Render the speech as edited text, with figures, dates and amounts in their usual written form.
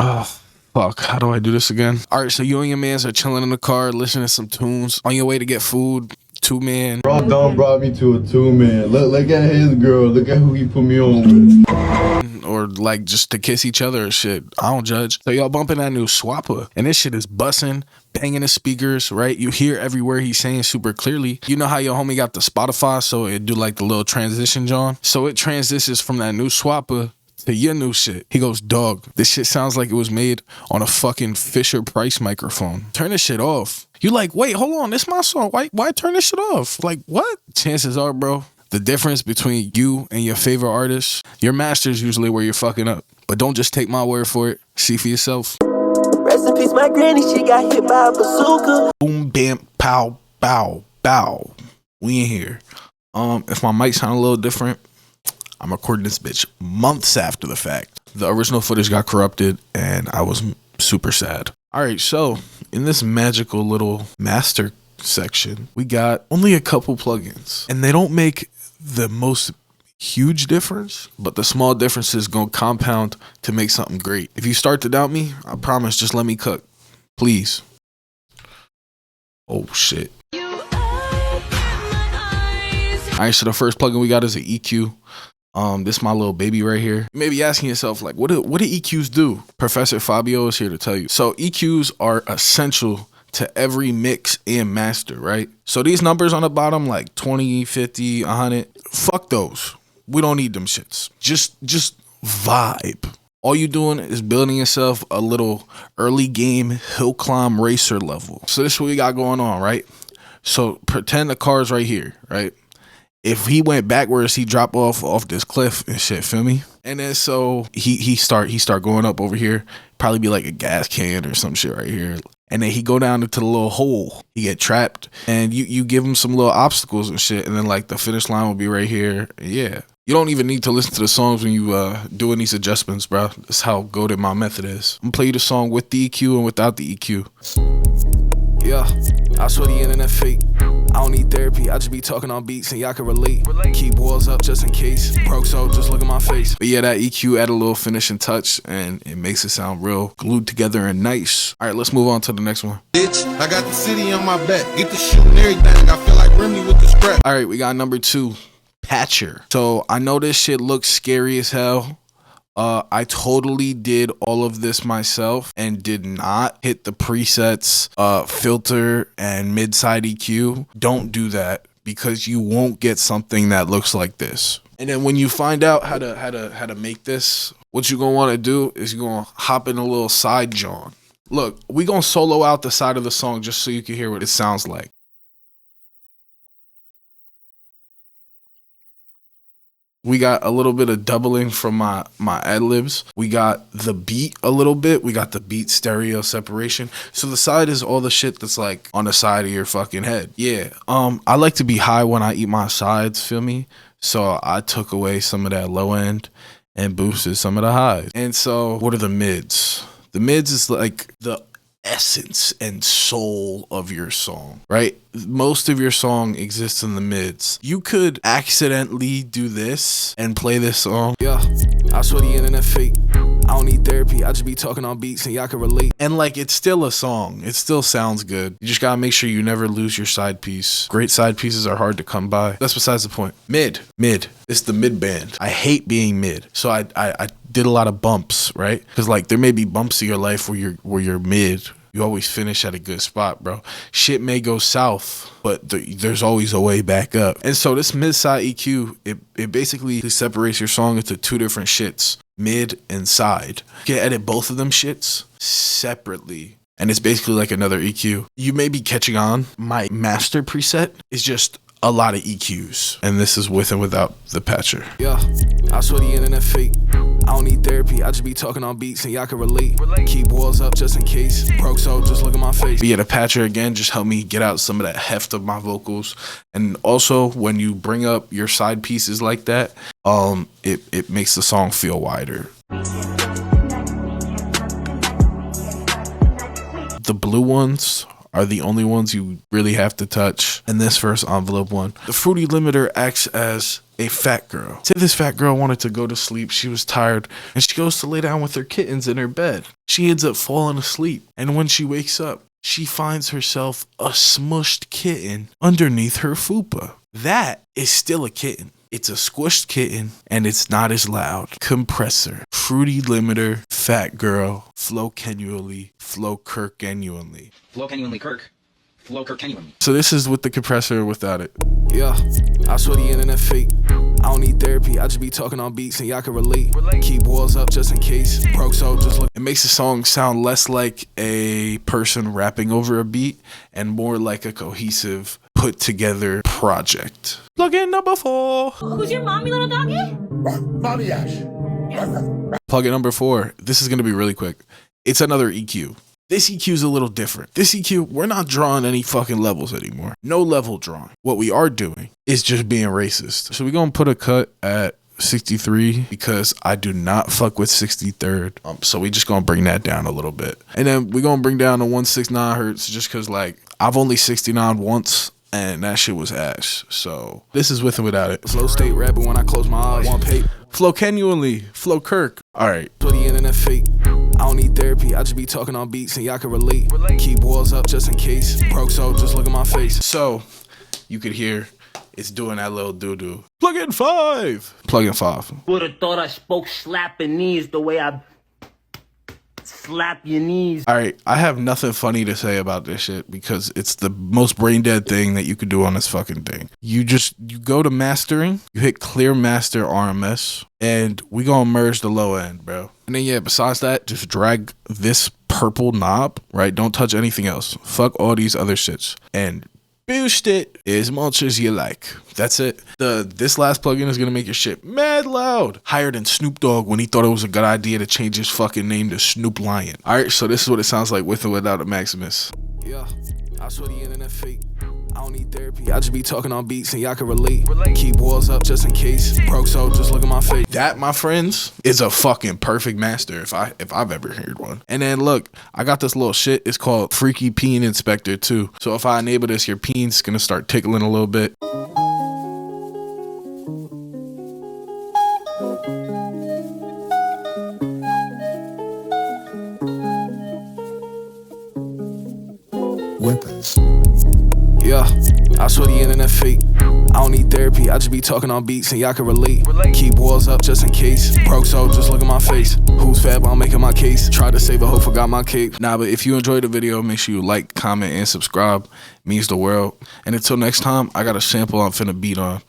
Oh, fuck. How do I do this again? All right, so you and your mans are chilling in the car, listening to some tunes, on your way to get food. Two-man. Bro, Don brought me to a two-man. Look at his girl. Look at who he put me on with. Or like just to kiss each other or shit. I don't judge. So y'all bumping that new Swapper, and this shit is bussing, banging the speakers, right? You hear every word he's saying super clearly. You know how your homie got the Spotify, so it do like the little transition, John? So it transitions from that new Swapper to your new shit. He goes, dog, this shit sounds like it was made on a fucking Fisher Price microphone. Turn this shit off. You like, wait, hold on, this my song. Why turn this shit off? Like, what? Chances are, bro, the difference between you and your favorite artist, your master's usually where you're fucking up. But don't just take my word for it. See for yourself. Rest in peace, my granny, she got hit by a bazooka. Boom, bam, pow, bow, bow. We in here. If my mic sound a little different, I'm recording this bitch months after the fact. The original footage got corrupted and I was super sad. All right, so in this magical little master section, we got only a couple plugins and they don't make the most huge difference, but the small differences gonna compound to make something great. If you start to doubt me, I promise, just let me cook, please. Oh shit. Alright, so the first plugin we got is an EQ. This my little baby right here. You may be asking yourself, like, what do EQs do? Professor Fabiyoo is here to tell you. So EQs are essential to every mix and master, right? So these numbers on the bottom, like 20, 50, 100, fuck those. We don't need them shits. Just vibe. All you doing is building yourself a little early game hill climb racer level. So this is what we got going on, right? So pretend the car's right here, right? If he went backwards, he drop off this cliff and shit, feel me? And then so he start going up over here, probably be like a gas can or some shit right here. And then he go down into the little hole. He get trapped and you give him some little obstacles and shit. And then like the finish line will be right here. Yeah. You don't even need to listen to the songs when you doing these adjustments, bro. That's how goated my method is. I'm gonna play you the song with the EQ and without the EQ. Yeah, I swear the internet fake. I don't need therapy, I just be talking on beats and y'all can relate. Keep walls up just in case. Broke, so just look at my face. But yeah, that EQ add a little finishing touch and it makes it sound real glued together and nice. All right, let's move on to the next one. Bitch, I got the city on my back. Get the shit and everything. I feel like Remy with the scrap. All right, we got number 2, Patcher. So I know this shit looks scary as hell. I totally did all of this myself and did not hit the presets, filter and mid-side EQ. Don't do that because you won't get something that looks like this. And then when you find out how to make this, what you're gonna want to do is you're gonna hop in a little side John. Look, we gonna solo out the side of the song just so you can hear what it sounds like. We got a little bit of doubling from my ad-libs. We got the beat a little bit. We got the beat stereo separation. So the side is all the shit that's like on the side of your fucking head. Yeah. I like to be high when I eat my sides, feel me? So I took away some of that low end and boosted some of the highs. And so what are the mids? The mids is like the essence and soul of your song, right? Most of your song exists in the mids. You could accidentally do this and play this song. Yeah, I swear the internet fake. I don't need therapy, I just be talking on beats and y'all can relate. And like, it's still a song. It still sounds good. You just gotta make sure you never lose your side piece. Great side pieces are hard to come by. That's besides the point. Mid. It's the mid band. I hate being mid. So I did a lot of bumps, right? Because like there may be bumps in your life where you're mid. You always finish at a good spot, bro. Shit may go south, but there's always a way back up. And so this mid-side EQ, it basically separates your song into 2 different shits, mid and side. You can edit both of them shits separately. And it's basically like another EQ. You may be catching on. My master preset is just a lot of EQs. And this is with and without the patcher. Yeah, I swear the internet fake. I don't need therapy, I just be talking on beats and y'all can relate. Keep walls up just in case. Broke, so just look at my face. But yeah, the patcher again just helped me get out some of that heft of my vocals. And also when you bring up your side pieces like that, it makes the song feel wider. The blue ones are the only ones you really have to touch in this first envelope one. The fruity limiter acts as a fat girl. Say this fat girl wanted to go to sleep. She was tired and she goes to lay down with her kittens in her bed. She ends up falling asleep. And when she wakes up, she finds herself a smushed kitten underneath her fupa. That is still a kitten. It's a squished kitten, and it's not as loud. Compressor, fruity limiter, fat girl, flow genuinely, flow Kirk genuinely. Flow genuinely Kirk. Flow Kirk genuinely. So this is with the compressor or without it. Yeah, I swear the internet fake. I don't need therapy, I just be talking on beats and y'all can relate. Keep walls up just in case. Broke so just look. It makes the song sound less like a person rapping over a beat and more like a cohesive, put together project. Plugin number 4. Who's your mommy, little doggy? Plugin number 4. This is going to be really quick. It's another EQ. This EQ is a little different. This EQ, we're not drawing any fucking levels anymore. No level drawing. What we are doing is just being racist. So we're going to put a cut at 63 because I do not fuck with 63rd. So we just going to bring that down a little bit. And then we're going to bring down to 169 hertz just because like I've only 69 once. And that shit was ass. So this is with and without it. Flow state rapping when I close my eyes. One pay. Flow genuinely. Flow Kirk. Alright. So the internet fake. I don't need therapy. I just be talking on beats and y'all can relate. Keep walls up just in case. Broke so just look at my face. So you could hear it's doing that little doo-doo. Plugin 5. Plugin 5. Would've thought I spoke slapping knees the way I slap your knees. Alright, I have nothing funny to say about this shit because it's the most brain dead thing that you could do on this fucking thing. You go to mastering, you hit clear master RMS, and we gonna merge the low end, bro. And then yeah, besides that, just drag this purple knob, right? Don't touch anything else. Fuck all these other shits. And boost it as much as you like. That's it. This last plugin is gonna make your shit mad loud. Higher than Snoop Dogg when he thought it was a good idea to change his fucking name to Snoop Lion. Alright, so this is what it sounds like with or without a Maximus. Yeah, I swear the internet fake. I don't need therapy. I just be talking on beats and y'all can relate. Keep walls up just in case. Broke so just look at my face. That, my friends, is a fucking perfect master if I've ever heard one. And then look, I got this little shit. It's called Freaky Peen Inspector too. So if I enable this, your peen's gonna start tickling a little bit. Weapons. Yeah, I swear the internet fake. I don't need therapy, I just be talking on beats and y'all can relate. Keep walls up just in case. Broke so just look at my face. Who's fab? I'm making my case. Tried to save a hoe, forgot my cape. Nah, but if you enjoyed the video, make sure you like, comment, and subscribe. Means the world. And until next time, I got a sample I'm finna beat on.